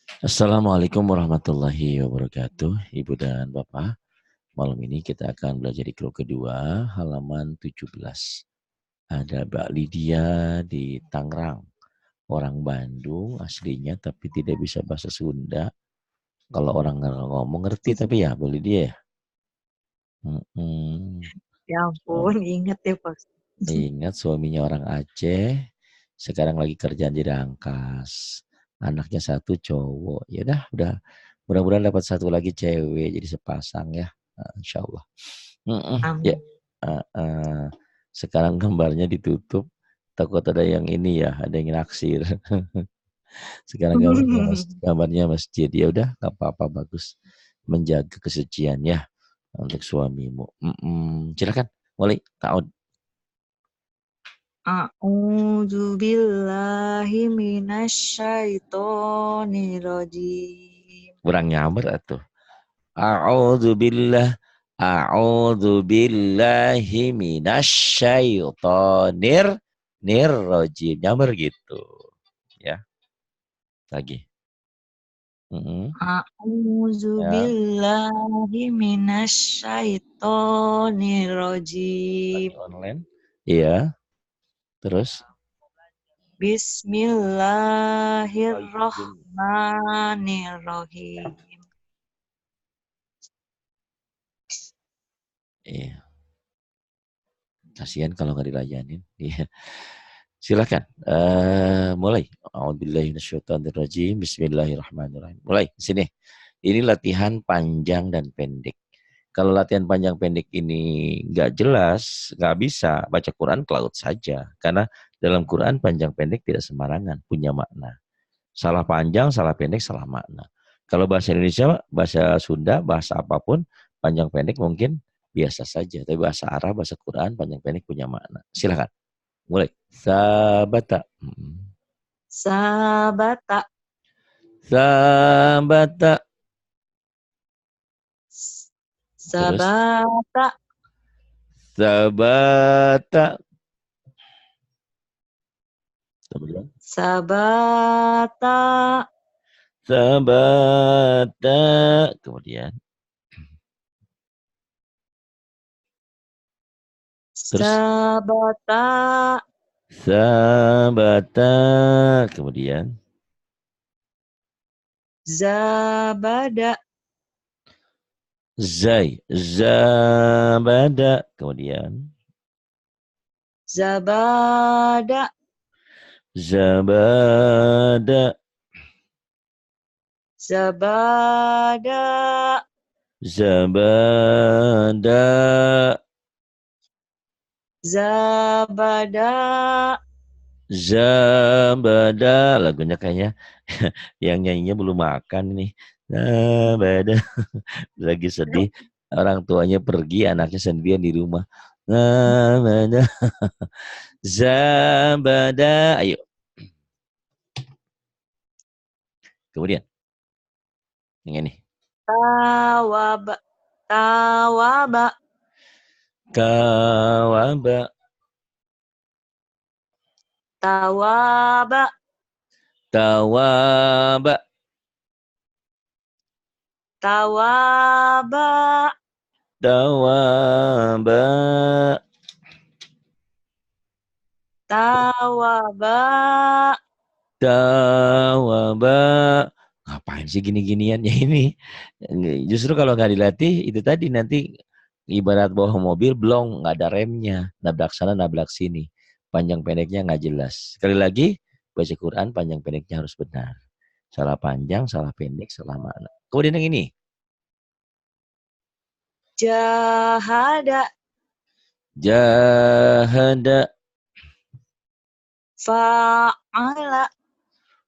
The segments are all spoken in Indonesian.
Assalamualaikum warahmatullahi wabarakatuh, Ibu dan Bapak. Malam ini kita akan belajar di grup kedua, halaman 17. Ada Mbak Lydia di Tangerang, orang Bandung aslinya tapi tidak bisa bahasa Sunda. Kalau orang ngomong ngerti tapi ya, Bu Lydia ya. Ya So, ampun, inget ya Pak. ingat suaminya orang Aceh, sekarang lagi kerjaan di Rangkas. Anaknya satu cowok. Ya udah mudah-mudahan dapat satu lagi cewek jadi sepasang ya. Insya Allah. Ya. Amin. Sekarang gambarnya ditutup. Takut ada yang ini ya, ada yang naksir. Sekarang gambarnya masjid. Ya udah, nggak apa-apa, bagus. Menjaga kesucian ya untuk suamimu. Silakan, mulai tahu. A'udzu billahi minasyaitonir rajim. Kurang nyamber atuh. A'udzu billahi minasyaitonir rajim. Nyamber gitu. Ya, lagi. A'udzu Ya, billahi minasyaitonir lagi rajim. online. Iya, terus. Bismillahirrahmanirrahim. Iya, kasihan kalau nggak dilayanin. Iya. Silakan. Mulai. A'udzubillahi minasyaitonirrajim. Bismillahirrahmanirrahim. Mulai sini. Ini latihan panjang dan pendek. Kalau latihan panjang pendek ini nggak jelas, nggak bisa baca Quran ke laut saja. Karena dalam Quran panjang pendek tidak sembarangan, punya makna. Salah panjang, salah pendek, salah makna. Kalau bahasa Indonesia, bahasa Sunda, bahasa apapun, panjang pendek mungkin biasa saja. Tapi bahasa Arab, bahasa Quran, panjang pendek punya makna. Silakan. Mulai. Sabata. Sabata. Sabata. Terus. Sabata. Sabata. Kemudian. Sabata. Sabata. Kemudian. Terus. Sabata. Sabata. Kemudian. Zabada. Zai. Zabada. Kemudian. Zabada. Zabada. Zabada. Zabada. Zabada. Zabada. Lagunya kayaknya yang nyanyinya belum makan nih. Zabada. Lagi sedih. Orang tuanya pergi, anaknya sendirian di rumah. Zabada. Zabada. Ayo. Kemudian. Yang ini. Tawaba. Tawaba. Kawaba. Tawaba. Tawaba. Tawaba. Tawaba. Tawaba. Tawaba. Ngapain sih gini-ginian ya ini? Justru kalau nggak dilatih itu tadi nanti ibarat bawa mobil blong nggak ada remnya, nabrak sana nabrak sini, panjang pendeknya nggak jelas. Sekali lagi baca Quran panjang pendeknya harus benar. Salah panjang, salah pendek, salah makna. Kemudian yang ini. Jahada. Jahada. Fa'ala.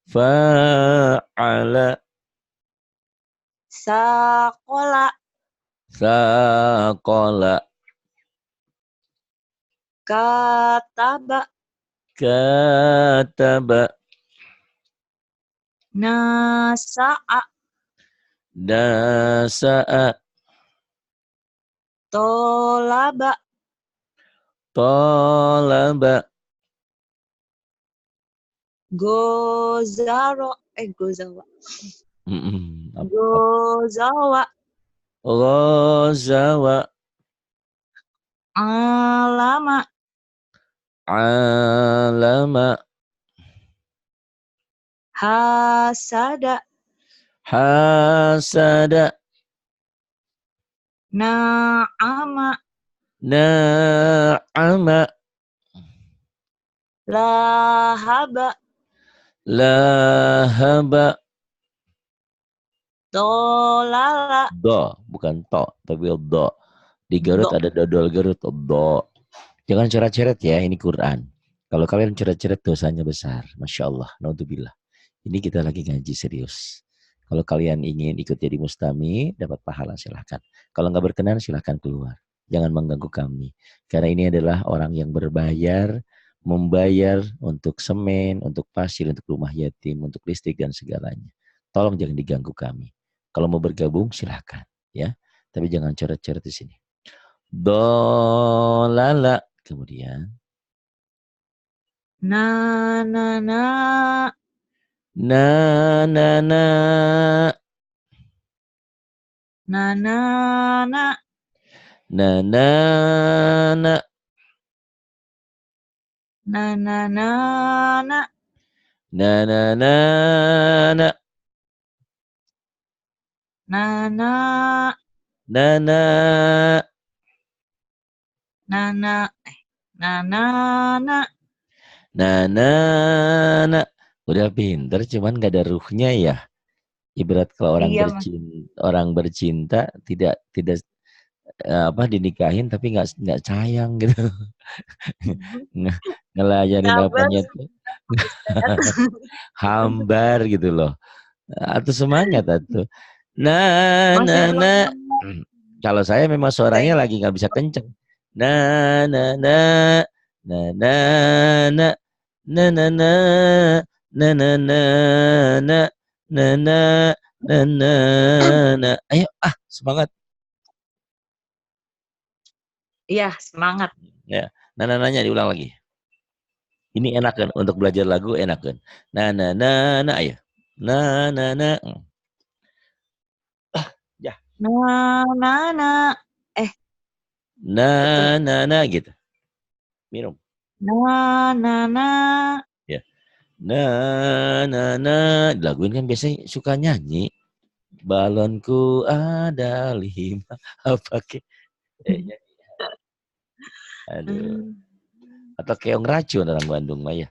Fa'ala. Sakola. Saqala. Kataba. Kataba. Nasa'a. Dasa'a. Tolaba. Talaba. Gozaro. Gozawa. Apa? Gozawa. Ghazawa. Alama. Alama. Hasada. Hasada. Na'ama. Na'ama. Lahaba. Lahaba. Dolala. Do, bukan to, tapi do. Di Garut Do. ada dodol Garut, do. Jangan coret-coret ya, ini Quran. Kalau kalian coret-coret dosanya besar. Masya Allah, naudzubillah. Ini kita lagi ngaji serius. Kalau kalian ingin ikut jadi mustami, dapat pahala silahkan. Kalau nggak berkenan silahkan keluar. Jangan mengganggu kami. Karena ini adalah orang yang berbayar, membayar untuk semen, untuk pasir, untuk rumah yatim, untuk listrik dan segalanya. Tolong jangan diganggu kami. Kalau mau bergabung silahkan, ya. Tapi jangan coret-coret di sini. Dolala, kemudian Na na na. na na na Na na na. na na na Na na na na. na na na na Na na. na na Na na. Na na na. na na na. Udah pinter, cuman gak ada ruhnya ya. Ibarat kalau Iya, Mas. orang bercinta tidak apa dinikahin tapi nggak sayang gitu. Ngelayanin Sabar, apanya tuh Ustaz. hambar gitu loh. Atau semangat atau Masya na. Allah. Kalau saya memang suaranya Thank lagi nggak bisa kenceng. Na na na na na na na na na na na na na na na na na na. Ayo semangat Iya, semangat. ya. Nanya diulang lagi. Ini enak kan untuk belajar lagu enak kan. Na ayo. Na. Ya. Na. Betul. Na gitu. Minum. Na. Ya. Na. Laguin kan biasanya suka nyanyi. Balonku ada 5. Apa ke? Aduh. Atau keong racun orang Bandung mah ya.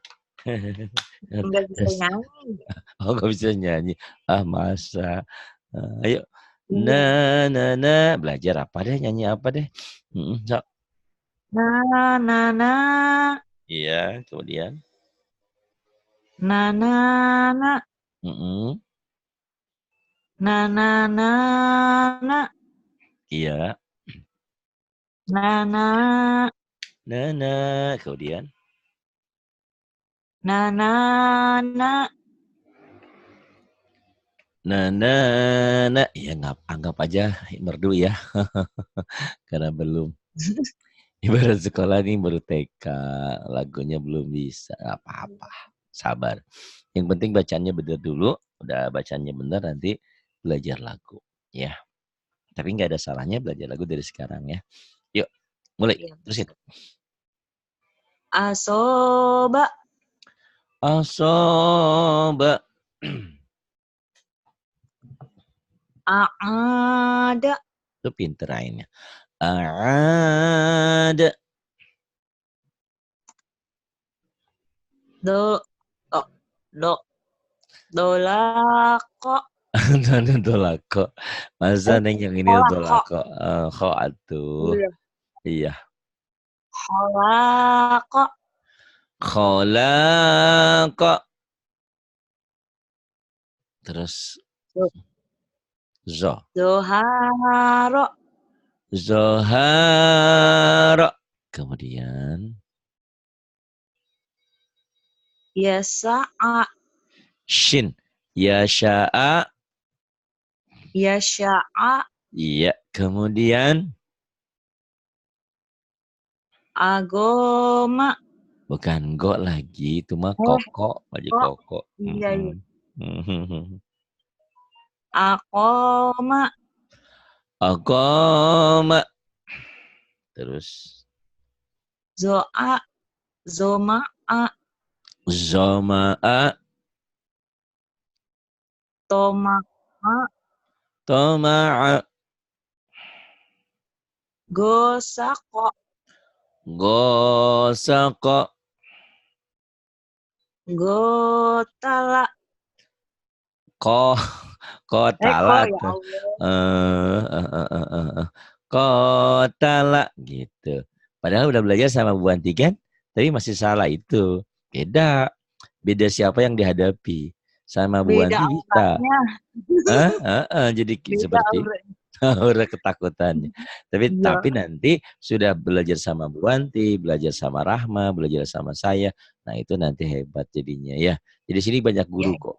Enggak bisa nyanyi. Oh nggak bisa nyanyi. Masa. Ayo. Iya. Na. Belajar apa deh? Nyanyi apa deh? Sok. Na. Iya, kemudian. Na. Mm-mm. Na. Iya. Na. Na. Kemudian. Na. Na. Ya anggap aja merdu ya. Karena belum. Ibarat sekolah nih baru TK. Lagunya belum bisa. Apa-apa. Sabar. Yang penting bacanya benar dulu. Udah bacanya benar nanti belajar lagu. Ya. Tapi nggak ada salahnya belajar lagu dari sekarang ya. Yuk. Mulai. Iya. Terusin. Asoba. Asoba. Aada. Itu pinter ainnya. Ada. Do. Do. Dolako. Dolako. Masa neng yang ini Holako. dolako. Kok atuh. Iya. Iya. Holako. Kholako. Terus zo. Zoharo. Zoharo. Kemudian Yasa'a. shin. Yasha'a. Yasha'a. Iya. Kemudian Agoma. bukan go lagi. Itu mah koko. Aja koko. Iya, iya. Aqoma. Aqama. Terus. Zo'a. Zoma'a. Zama'a. Toma'a. Tama'a. Gosako. Gosaqa. Gotala. Ko. Ko Kotala ya tuh. Allah. Kotala gitu. Padahal udah belajar sama Bu Anti kan, tapi masih salah itu. Beda. Beda siapa yang dihadapi. Sama Bu Beda Anti bisa. auranya. Jadi Beda seperti auranya. aura ketakutannya. Tapi Iya. nanti sudah belajar sama Bu Anti, belajar sama Rahma, belajar sama saya. Nah itu nanti hebat jadinya ya. Jadi sini banyak Ya. guru kok.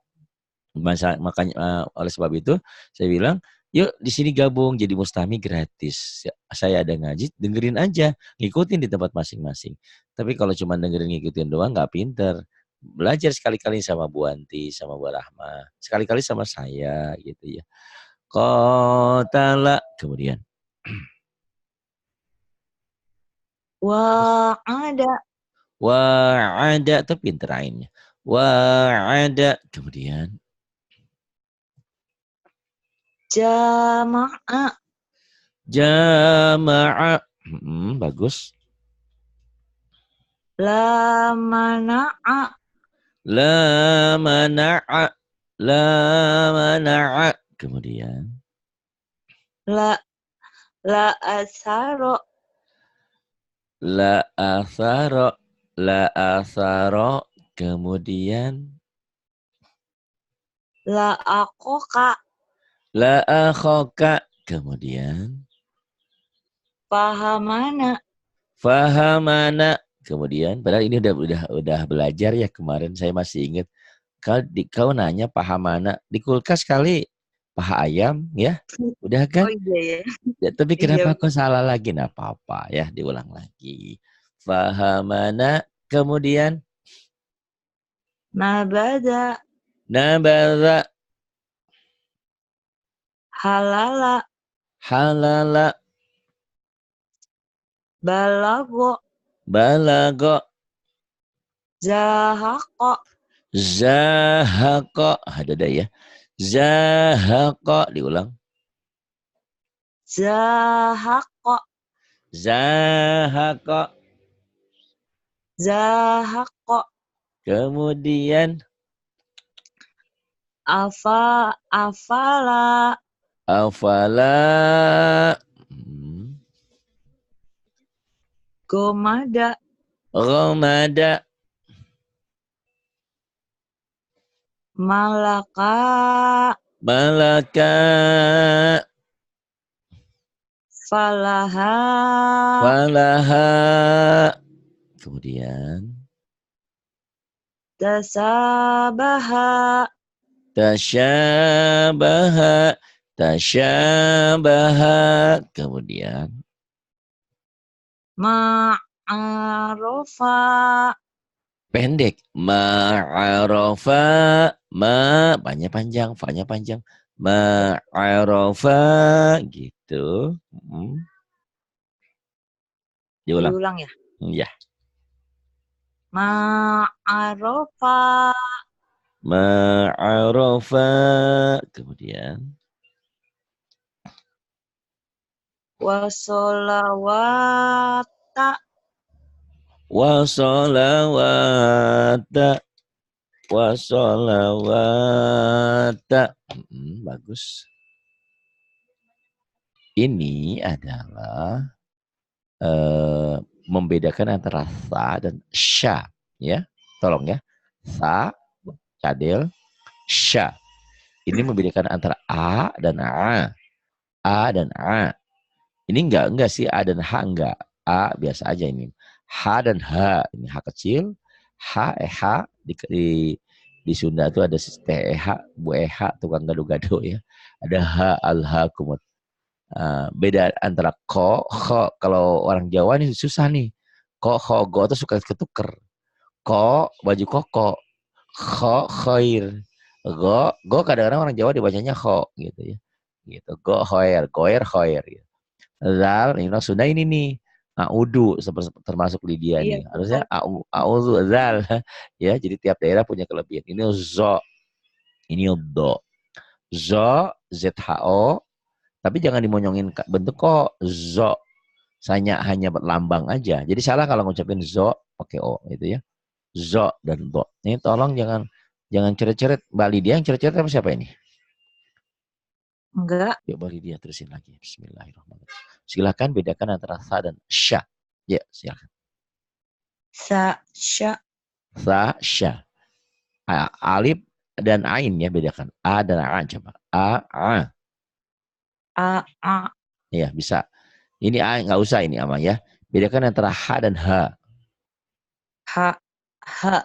Makanya oleh sebab itu saya bilang, yuk di sini gabung jadi mustami gratis. Saya ada ngaji, dengerin aja, ngikutin di tempat masing-masing. Tapi kalau cuma dengerin ngikutin doang nggak pinter. Belajar sekali-kali sama Bu Anti, sama Bu Rahma, sekali-kali sama saya gitu ya. Qatala kemudian. Wa'ada. Wa'ada tuh pinter ainnya. Wa'ada kemudian. Jama'a. Jama'a. Bagus. La mana'a. La mana'a. La mana'a. Kemudian. La asaro. La asaro. La asaro. Kemudian. La akoka. La akhoka. Kemudian. Pahamana. Fahamana. Kemudian. Padahal ini udah belajar ya kemarin. Saya masih ingat. Kau nanya paha mana? Di kulkas kali paha ayam ya. Udah kan? Oh iya ya. Ya, tapi Iya. kenapa kau salah lagi? Nah apa-apa ya, diulang lagi. Fahamana. Kemudian. Nabada. Nabara. Halala. Halala. Balago. Balago. Zahako. Zahako. Ada ya. Zahako. Diulang. Zahako. Zahako. Zahako. Kemudian. Afala. Afala. Gomada. Ramada. Malaka. Malaka. Falaha. Falaha. Kemudian. Tasabaha. Tasyabaha. Tasyabaha. Kemudian. Ma'arofa. Pendek. Ma'arofa. Banyak panjang. Fa-nya panjang. Ma'arofa. Gitu. Diulang. Diulang ya. Ya. Ma'arofa. Ma'arofa. Kemudian. Wasolawata. Wasolawata. Wasolawata. Bagus. Ini adalah membedakan antara sa dan sya. Ya, tolong ya. Sa, cadel, sya. Ini membedakan antara a dan a. A dan a. Ini enggak sih a dan h enggak. A biasa aja ini. H dan H, ini H kecil, H, di Sunda itu ada teh Bu tukang gado-gado ya. Ada H alhaakumut. Beda antara ko, kho. Kalau orang Jawa nih susah nih. Ko, kho, go itu suka ketuker. Ko, baju koko. Kho, khoir. Go kadang-kadang orang Jawa dibacanya kho gitu ya. Gitu. Go hoer, goer hoer gitu. Zal, ini Sunda ini nih. Audu termasuk Lydia Iya, nih. Harusnya auzu zal ya. Jadi tiap daerah punya kelebihan. Ini zo, ini do. Zo, ZHO, tapi jangan dimonyongin bentuk kok zo. Hanya lambang aja. Jadi salah kalau ngucapin zo pakai o gitu ya. Zo dan do. Ini tolong jangan ceret-ceret. Mbak Lydia yang ceret-ceret apa siapa ini? enggak. Yuk Mbak Lydia terusin lagi. Bismillahirrahmanirrahim. Silakan bedakan antara sa dan sya. Ya, silakan. Sa, sya, Sa, sya. Alif dan ain ya bedakan. A dan a coba. A. a, Ya, bisa. Ini a nggak usah ini ama ya. Bedakan antara h dan h. ha, ha,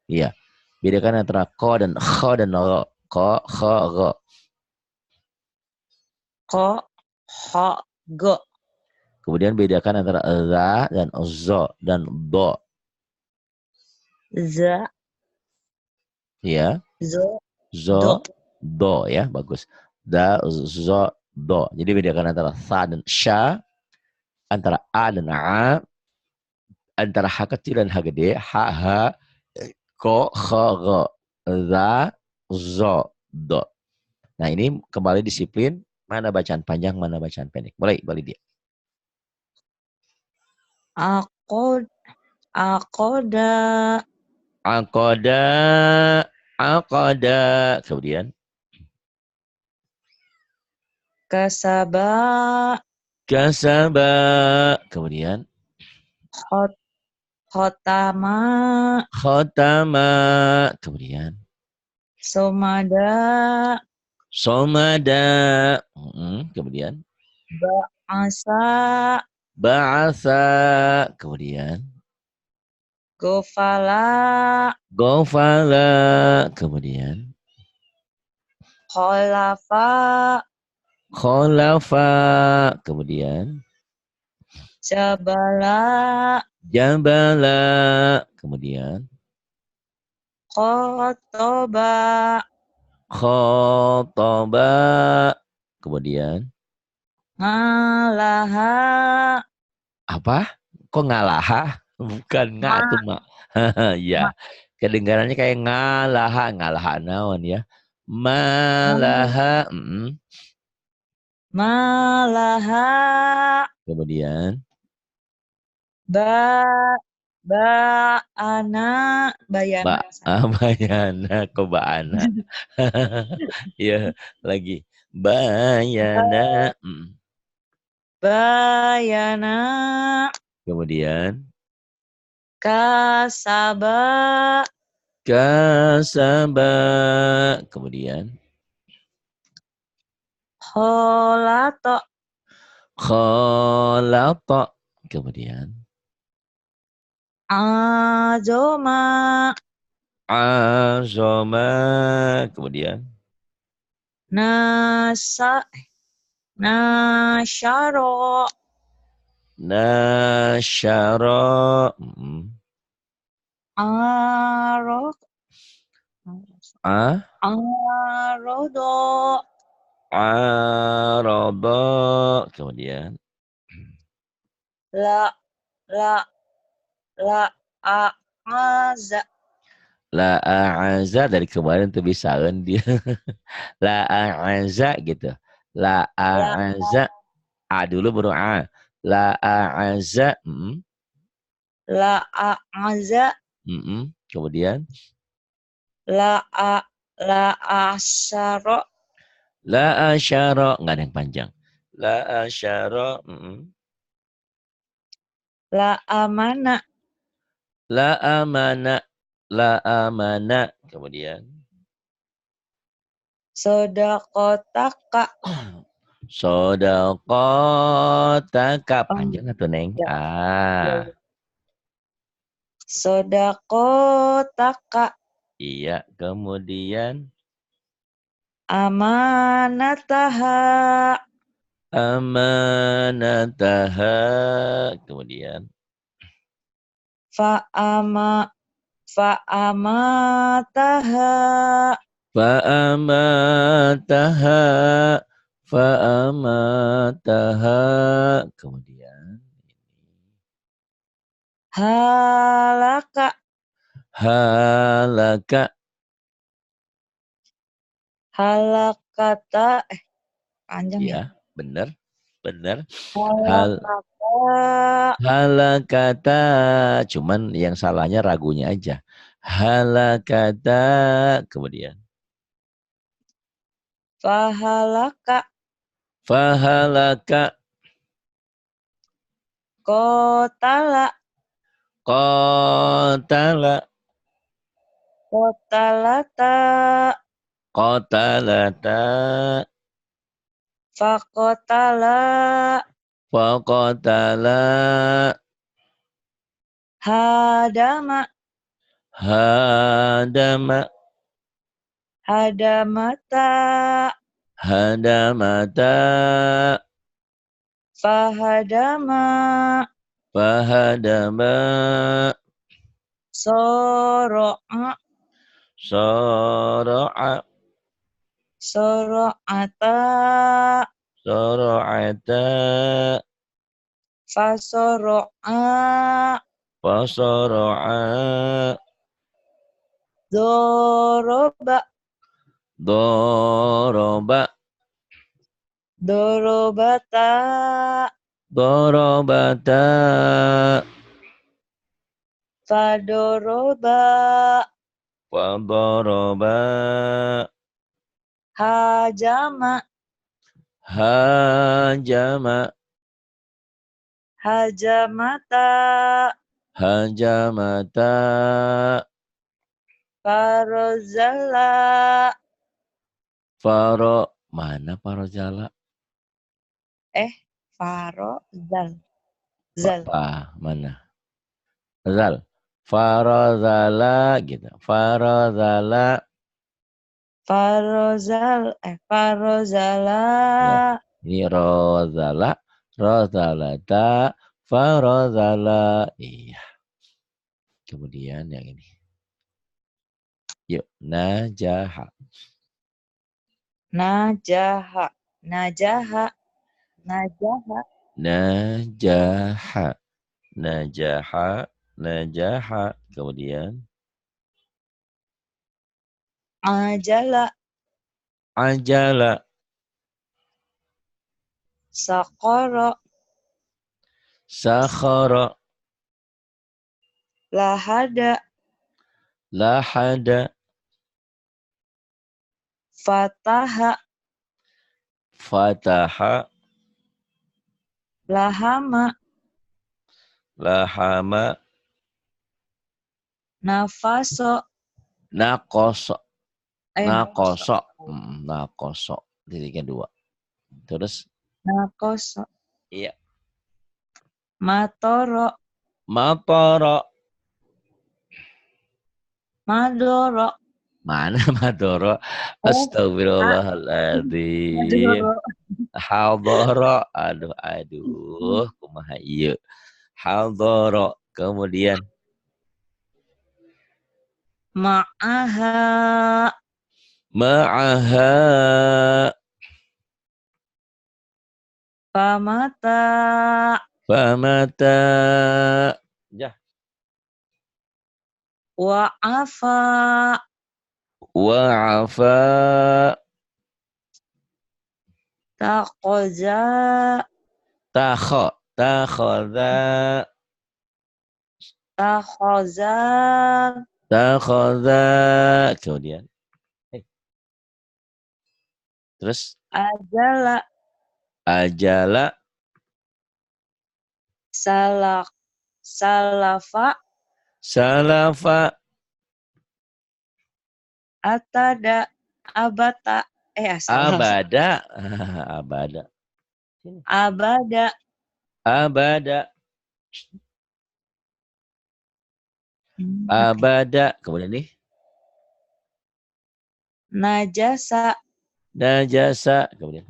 Iya. Bedakan antara ko dan kho dan ro. Ko, kho, ro. ko, ho, go, Kemudian bedakan antara za dan zo dan do. za, Ya. zo, do, Zo, do ya, bagus. Da, zo, do. Jadi bedakan antara sa dan sya, antara a dan a, antara h kecil dan h gede, ha, ko, kho, go, za, zo, do. Nah ini kembali disiplin, mana bacaan panjang, mana bacaan pendek. Mulai, balik dia. ako, akoda, Akoda, akoda. Kemudian, kasaba, kasaba. Kemudian, hot, hotama, khotama. Kemudian, somada, somada. Kemudian, ba'asa, ba'asa. Kemudian, gofala, gofala. Kemudian, kholafa, kholafa. Kemudian, jabala, jabala. Kemudian, khotoba, khotoba. Kemudian, ngalaha, apa? Kok ngalaha? Bukan nga ma, tuh mak. ma, Ya, kedengarannya kayak ngalaha, ngalaha naon ya. Malaha. malaha, Kemudian, ba, ana, bayana, bayana, kok baana. Iya, lagi. Bayana. bayana, Kemudian, kasaba, kasaba. Kemudian, kholato, kholata. Kemudian, azoma, azoma. Kemudian, nasa, nasyaro, nasyara. arok, A, arodo, araba. Kemudian, la, la, la, aza, la a'aza dari kemarin tuh bisa kan dia. La a'aza gitu. La la, a'aza. A dulu baru A. La a'aza. la, aza, Kemudian. la, la, asyaro, La asyara. Nggak ada yang panjang. La asyara. la, amana, La amana. La amana. Kemudian. sodakotaka, Sodakotaka. Panjang atau Neng? ya, ya, Ah. ya. Sodakotaka, Iya. Kemudian. amanataha, Amanataha. Kemudian. fa'ama, fa'amataha, Fa'amataha. Fa'amataha. Kemudian halaka, halaka. halakata, panjang ya. Ya, benar. Benar. Halakata, Halakata. Cuman yang salahnya ragunya aja. Halakata. Kemudian fahalaka, fahalaka. kotala, Qatala. kotalata, Qatalata. fakotala, Faqatala. hadama, Hadama. hadamata, Hadamata. fahadama, Fahadama. soro'a, Sara'a. soro'ata, Sara'ata. fasoro'a, Fasara'a. doroba, Doroba. dorobata, Dorobata. fadoroba, Fadoroba. hajama, Hajama. hajamata, Hajamata. farozala, Faro. Mana Farojala? farozal, zal, Mana? Zal. Farazala gitu. Farazala. farozal, farozala, Ya. Ini rozala. Rozalata. Farazala. Iya. Kemudian yang ini. Yuk. Najaha. najaha, najaha, najaha, Najaha. Najaha. Najaha. Kemudian. ajala, Ajala. sakoro, Sakhara. lahada, Lahada. fataha, Fataha. lahama, Lahama. nafaso, Nakoso. nafaso, Nakoso. Nakoso. Titiknya dua. Terus. nakoso, Iya. matoro, Matoro. madoro, Mana Madoro? eh, Astagfirullahaladzim. madoro, Haldoro. Aduh, aduh. Kumaha iya. Haldoro. Kemudian. ma'aha, Ma'aha. famata, Famata. Ya. wa'afa, Wa'afa. taqoza, Takho. Takhoda. takhoza, Takhoda. Kemudian. Terus. ajala, Ajala. salak, salafa, Salafa. atada, abata, salah, Abada. Abada. abada, Abada. oke. Abada. Kemudian nih. Najasa, Najasa. Kemudian.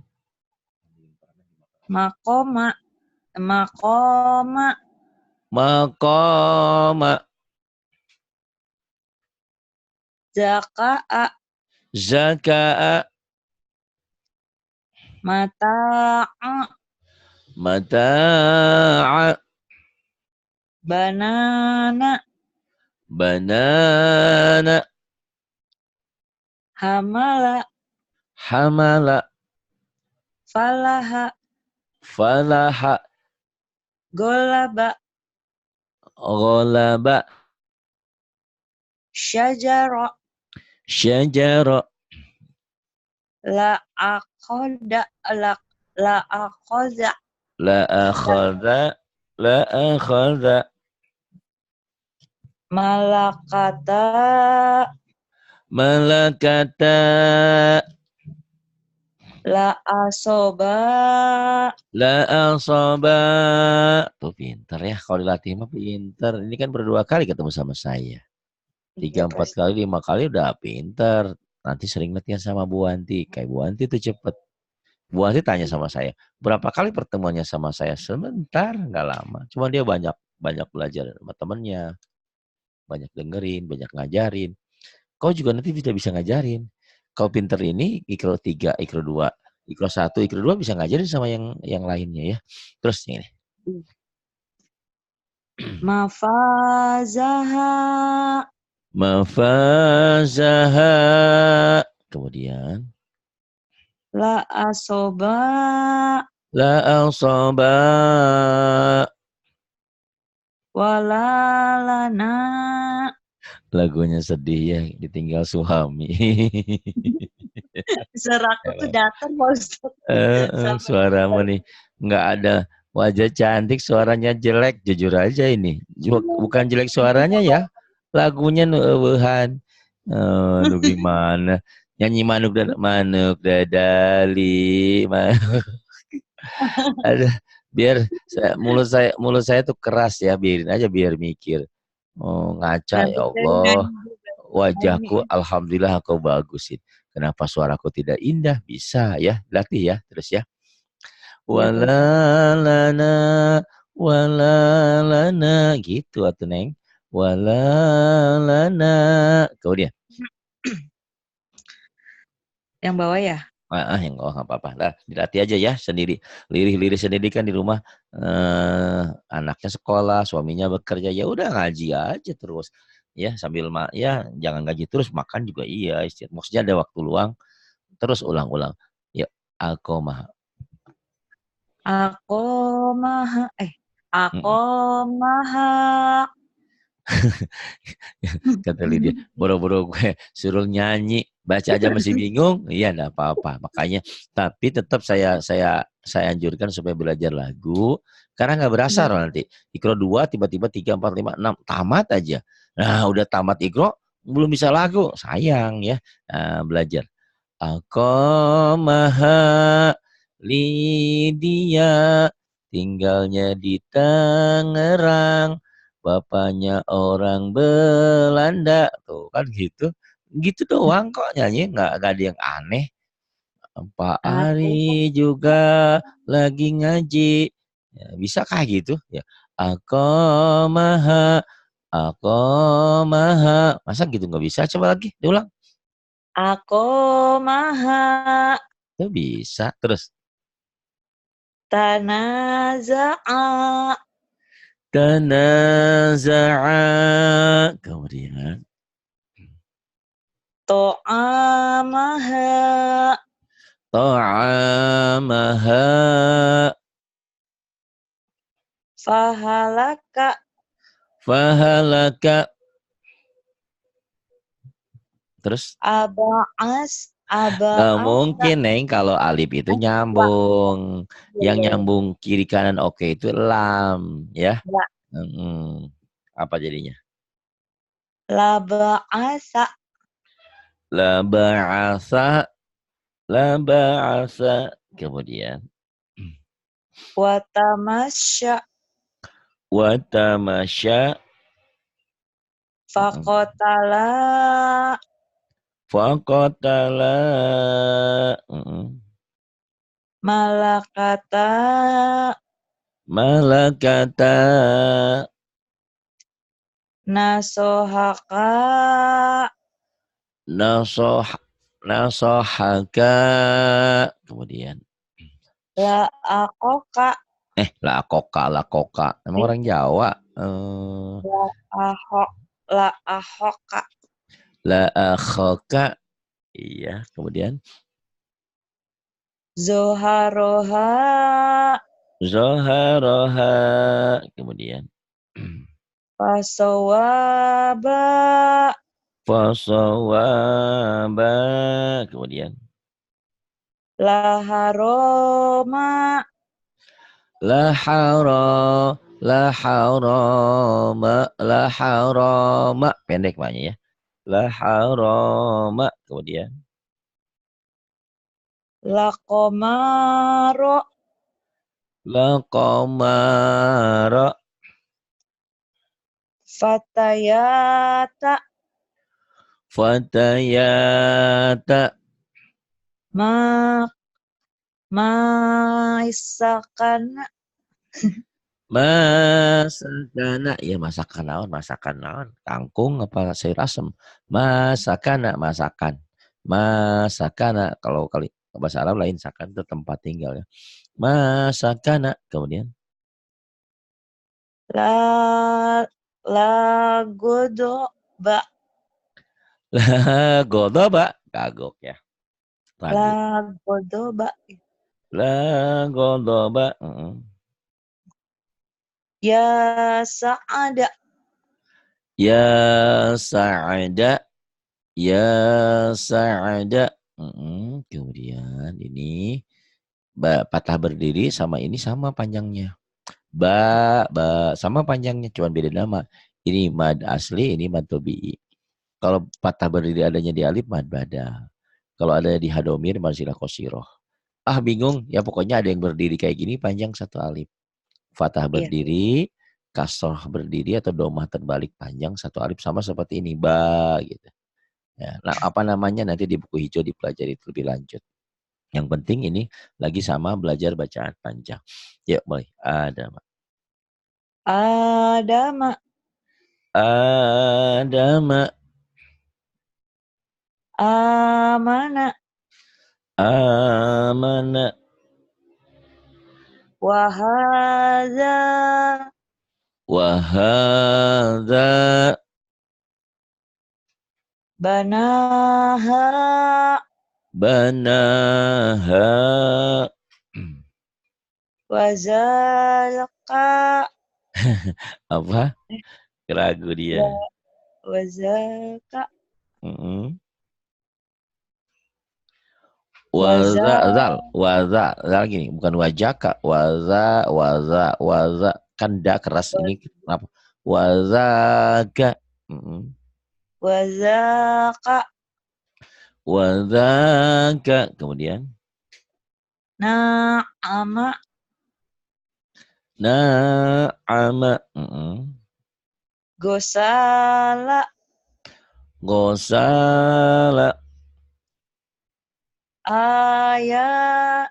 makoma, makoma, Maqama. zakaa, Zaka'a. Mata'a. Mata'a. Banana. Banana. Hamala. Hamala. Falaha. Falaha. Golaba. Ghalaba. Syajara. Syajara. La aqada. La aqaza. La akhadha. La akhadha. Malakata. Malakata. La asoba. La asaba. Tuh pinter ya. Kalau dilatih mah pinter. Ini kan berdua kali ketemu sama saya. 3, 4 kali, 5 kali udah pinter. Nanti sering latihan sama Bu Wanti. Kayak Bu Wanti tuh cepet. Bu Wanti tanya sama saya, berapa kali pertemuannya sama saya? Sebentar, nggak lama. Cuma dia banyak belajar sama temennya. Banyak dengerin, banyak ngajarin. Kau juga nanti bisa ngajarin. Kau pinter ini, ikro 3, ikro 2, ikro 1, ikro 2 bisa ngajarin sama yang lainnya ya. Terus ini. Mafazaha. Mafazaha. Kemudian. La asoba. La asaba. Walalana. Lagunya sedih ya, ditinggal suami. Suaraku tuh datar, Ustaz. Suaramu nih nggak ada wajah cantik, suaranya jelek, jujur aja ini. Bukan jelek suaranya ya, lagunya nu eueuhan. Nu gimana? Nyanyi manuk dadali. Ada biar mulut saya tuh keras ya, biarin aja biar mikir. Oh, ngaca Nanti ya saya Allah. nyanyi juga. Nyanyi. Wajahku alhamdulillah kau bagusin. Kenapa suaraku tidak indah? Bisa ya, latih ya, terus ya. Iya, Pak Ustaz. Walalana, walalana, gitu atuh Neng. Walalana. Kemudian, Yang bawah ya? yang nggak apa-apa. Nah, dilatih aja ya sendiri. Lirih-lirih sendiri kan di rumah. Anaknya sekolah, suaminya bekerja, ya udah ngaji aja terus. Ya sambil ya jangan ngaji terus, makan juga iya. Maksudnya ada waktu luang, terus ulang-ulang. Yuk, aku mah. Aku maha. Aku Mm. maha. Kata Lydia, boro-boro gue suruh nyanyi, baca aja masih bingung, iya enggak apa-apa. Makanya, tapi tetap saya anjurkan supaya belajar lagu, karena nggak berasa loh nanti. Ikro 2, tiba-tiba 3, 4, 5, 6, tamat aja. Nah, udah tamat ikro, belum bisa lagu, sayang ya. Nah, belajar. Aku maha Lydia, tinggalnya di Tangerang. Bapaknya orang Belanda, tuh kan gitu. Gitu doang kok nyanyi, nggak ada yang aneh. Pak Aku Ari juga lagi ngaji. Ya, bisa kayak gitu ya. Aku maha, aku maha. Masa gitu nggak bisa? Coba lagi, diulang. Aku maha. Itu bisa. Terus. Tanaza'a. Tanaza'a. Kemudian. To'amaha. Ta'amaha. Fahalaka. Fahalaka. Terus. Aba'as. Nggak Aba'asa. mungkin, Neng, kalau alif itu nyambung. Yang nyambung kiri kanan oke itu lam, ya. Ya. Apa jadinya? Laba'asa. La ba'asa, la ba'asa. Kemudian Watamasya. watamasya. Fakotala. Faqatala. Malakata. Malakata. Nasohaka. Nasoh Nasohaka. Kemudian. La akoka. La koka. Emang orang Jawa. La ahok. La ahoka. La akhoka. Iya, kemudian. Zoharoha. Zoharoha. Kemudian. Fasawaba. Fasawaba. Kemudian. Laharoma. La haura. La haurama. La haurama. Pendek maknya ya. La haurama. Kemudian. Lakomaro. La qamara. Fatayata. Fatayata. Ma. Maisakana. Masakana. Ya masakan naon. Masakan naon. Kangkung apa sayur asem. Masakana. Masakan. Masakana. Kalau kali bahasa Arab lain sakan itu tempat tinggal ya. Masakana. Kemudian. Lagodoba. La godoba. Kagok ya. Ragu. Lagodoba. La godoba. Ya sa'ada. Ya sa'ada. Ya sa'ada. Kemudian ini patah berdiri sama ini sama panjangnya. Ba sama panjangnya, cuman beda nama. Ini mad asli, ini mad tobi'i. Kalau patah berdiri adanya di alif, mad bada. Kalau ada di hadomir, mad silah qasiroh. Bingung. Ya pokoknya ada yang berdiri kayak gini, panjang satu alif. Fatah Iya. berdiri, kasroh berdiri, atau domah terbalik panjang satu alif, sama seperti ini. Ba gitu. Ya, nah, apa namanya nanti di buku hijau dipelajari lebih lanjut. Yang penting ini lagi sama belajar bacaan panjang. Yuk mulai. Adama. Adama. Adama. Amana. Amana. Wahada. Wahada. Banaha. Banaha. Wazalqa. Apa? Keragu dia. Wazalqa. Mm-mm. Wazal. Zal gini, bukan wajaka, waza, kan da keras ini kenapa? Wazaka, Wazaqa. wazaka, kemudian Na'ama. na'ama, Gosala. gosala, Ayan.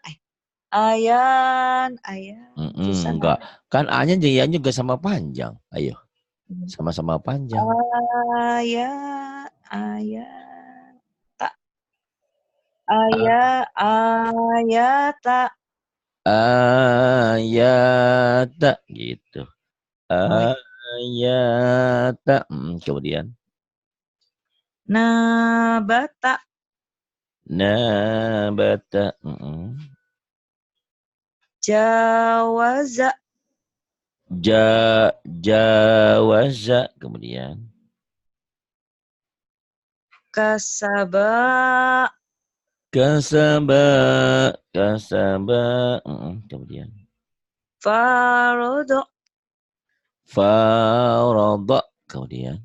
Susah enggak, namanya. kan A-nya juga sama panjang, ayo, sama-sama panjang. Ayata. Ayata. Ayata, gitu. Oh, iya. Ayata, kemudian Nabata. nabata, Jawaza. jawaza, kemudian Kasaba. kasaba, kemudian Farodo. farada, kemudian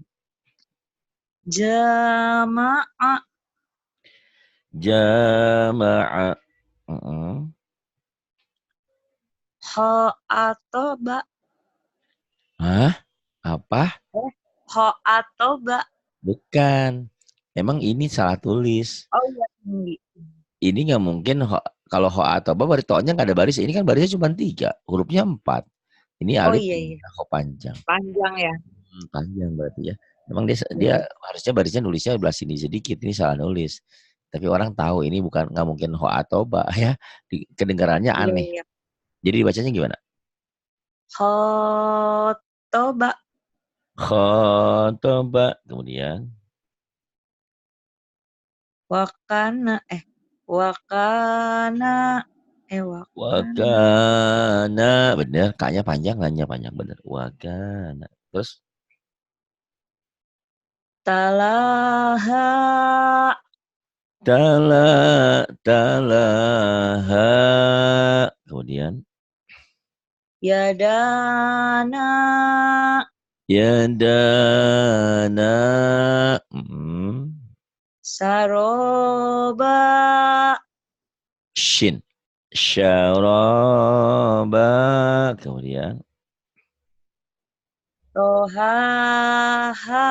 Jama'a. jama'a, Ho'atoba. hah? Apa? Ho'atoba. Bukan. Emang ini salah tulis. Oh iya, tinggi. Ini nggak mungkin kalau ho atau ba baris tonya nggak ada baris. Ini kan barisnya cuma 3, hurufnya 4. Ini Oh alif iya, iya. ho panjang. Panjang ya. Panjang berarti ya. Memang dia Iya. harusnya barisnya nulisnya sebelah sini sedikit. Ini salah nulis. Tapi orang tahu ini bukan, nggak mungkin ho atau ba ya. Kedengarannya Iya, aneh. iya. Jadi dibacanya gimana? Khotoba. Khotoba. Kemudian Wakana. Wakana. Wakana. wakana. Bener, kayaknya panjang, nanya panjang. Bener. Wakana. Terus Talaha. talaha. Kemudian Yadana. yadana. Mm. Saroba. Shin. Syaraba. Kemudian Tohaha.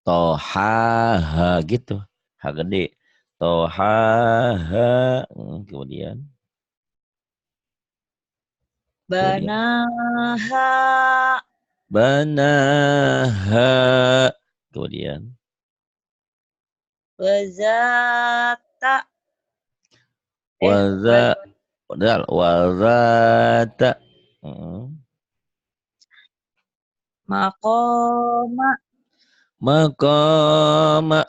tohaha gitu. Ha gede. Tohaha. Kemudian kemudian Banaha. banaha. Kemudian Wazata. waza. Waz. Padahal wazata. Mm. Makoma. Maqama.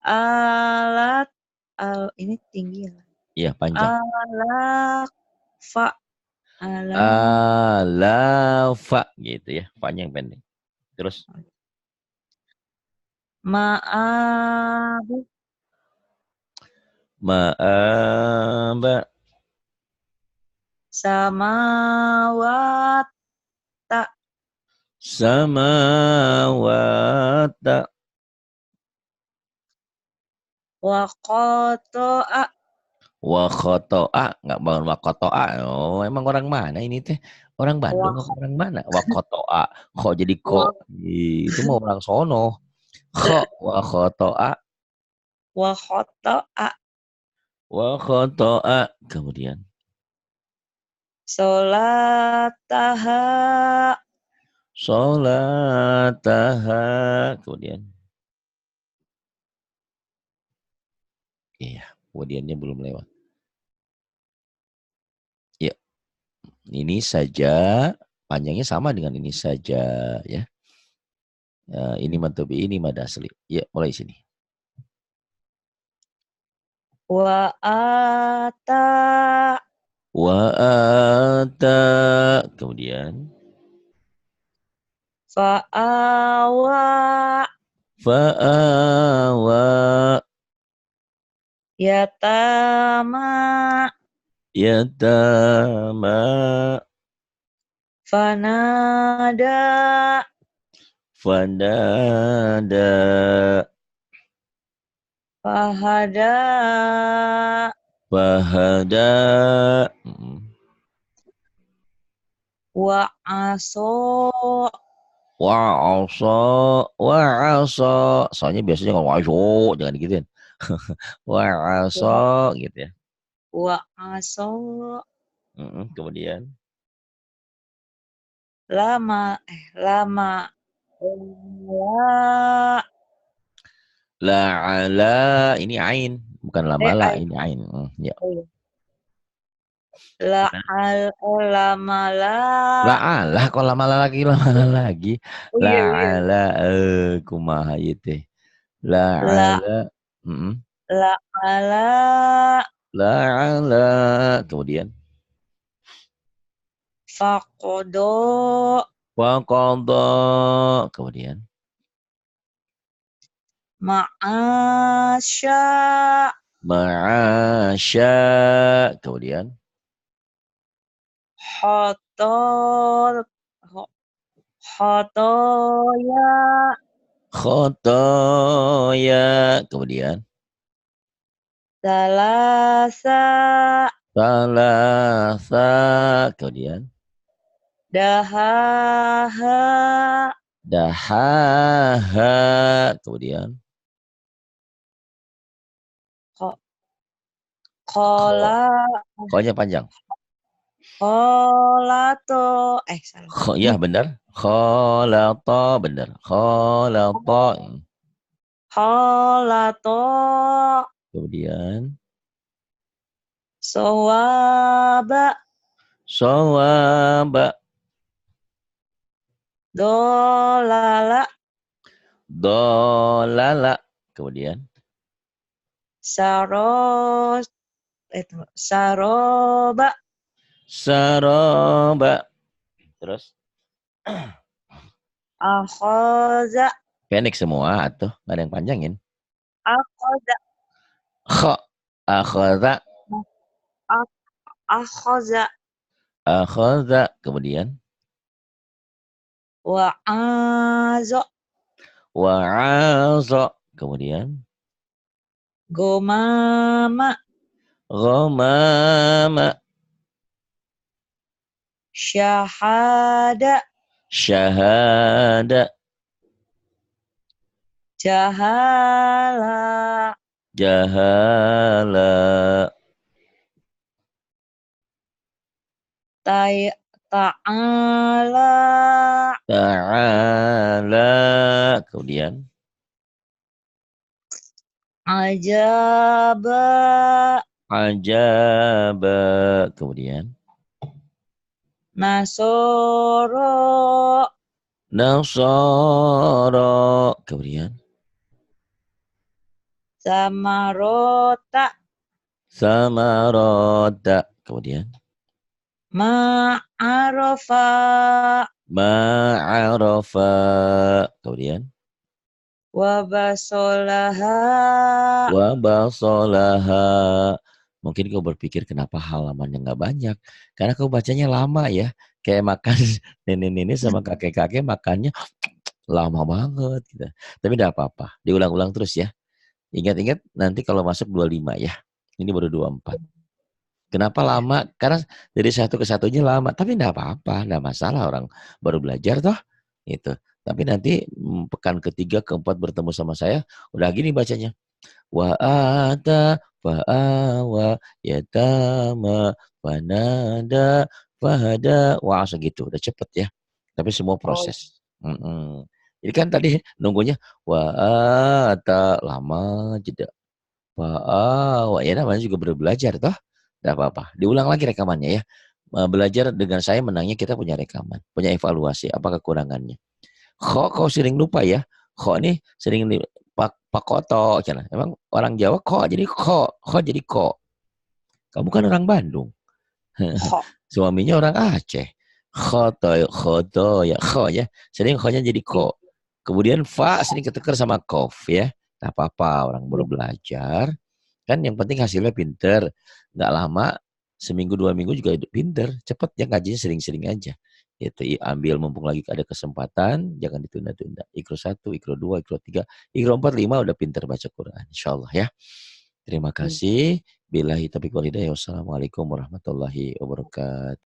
Alat. Ini tinggi ya. Ya panjang. Alak. Fa. Alak. Alafa gitu ya. Panjang pendek. Terus Maab. ma'aba. Samawat. Samawata. Wakotoa. Wa khoto'a. Nggak bangun wa khoto'a. Oh, emang orang mana ini teh? Orang Bandung apa Wak. orang mana? Wa khoto'a. Kok jadi kok? Wak. Itu mau orang sono. Kok wa khoto'a. Wakotoa. Wa khoto'a. Kemudian Solataha. sholataha. Kemudian iya, kemudiannya belum lewat. Ya, ini saja panjangnya sama dengan ini saja ya. Ini mantubi, ini mad asli. Ya, mulai sini. Waata. Wa ata. Kemudian Fa'awa. fa'awa. Yatama. Yatama. Fanada. Fanada. Fahada. Fahada. Mm. Wa'aso. Wa'asa. Wa'asa. Soalnya biasanya kalau wa'aso jangan digituin. Wa'asa gitu ya. Wa'aso. Kemudian Lama. Lama. La. la'ala. Ini ain. Bukan lamala. Ay. Ini ain. Ya. Oh iya. La Gimana? al. Lama la. La'ala. Kok lama lagi. Lama lagi. Oh iya, iya. La'ala. Kumaha itu. La. La'ala. Mm-mm. La ala. La'ala. Kemudian Fakodo. waqadha. Kemudian Ma'asya. ma'asya. Kemudian Hotor. Hotoya. khotoya. Kemudian Salasa. salasa. Kemudian Dahaha. dahaha. Kemudian Ko- kho. Kola. Khonya panjang. Kholato. Salah. Ya benar. Kholata benar. Kholata. Kholato. Kemudian Sowaba. shawaba. Dolala. Dolala. Kemudian Saros. Tunggu. Saroba. saroba. Terus Akhoza. pendek semua atau nggak ada yang panjangin. Akhoza. Kho. Akhadha. Akhoza. Akhadha. Kemudian Wa'azo. wa'aza. Kemudian Gomama. ghamama. Syahada. Syahada. Jahala. Jahala. Ta'ala. Ta'ala. Kemudian Ajaba. ajaba. Kemudian Nasoro. nasara. Kemudian Samarota. samarata. Kemudian Ma'arofa. ma'arafa. Kemudian Wabasolaha. wabasolaha. Mungkin kau berpikir kenapa halamannya nggak banyak. Karena kau bacanya lama ya. Kayak makan nenek-nenek sama kakek-kakek makannya lama banget. Gitu. Tapi tidak apa-apa. Diulang-ulang terus ya. Ingat-ingat nanti kalau masuk 25 ya. Ini baru 24. Kenapa lama? Karena dari satu ke satunya lama. Tapi tidak apa-apa. Tidak masalah orang baru belajar toh. Itu. Tapi nanti pekan ketiga, keempat bertemu sama saya. Udah gini bacanya. Wa ata fa'awa yatama fanada fahada. Wah segitu. Udah cepet ya. Tapi semua Oh, proses. Jadi kan tadi nunggunya wa ata lama jeda. Wah, ya namanya juga belajar toh. Tidak apa-apa. Diulang lagi rekamannya ya. Belajar dengan saya menangnya kita punya rekaman, punya evaluasi apa kekurangannya. Kok sering lupa ya? Kok nih sering pak koto, emang orang Jawa kok jadi kok jadi kok. Kamu kan orang Bandung. ho. Suaminya orang Aceh. Khoto ya kho ya. Sering khonya jadi kok. Kemudian fa sering keteker sama kof ya. Tak apa-apa orang baru belajar. Kan yang penting hasilnya pinter. Nggak lama, seminggu 2 minggu juga pinter. Cepet ya ngajinya sering-sering aja. Itu ambil mumpung lagi ada kesempatan, jangan ditunda-tunda. Ikro 1, Ikro 2, Ikro 3, Ikro 4, 5 udah pinter baca Quran. Insya Allah ya. Terima kasih. Billahi taufiq wal hidayah. Wassalamualaikum warahmatullahi wabarakatuh.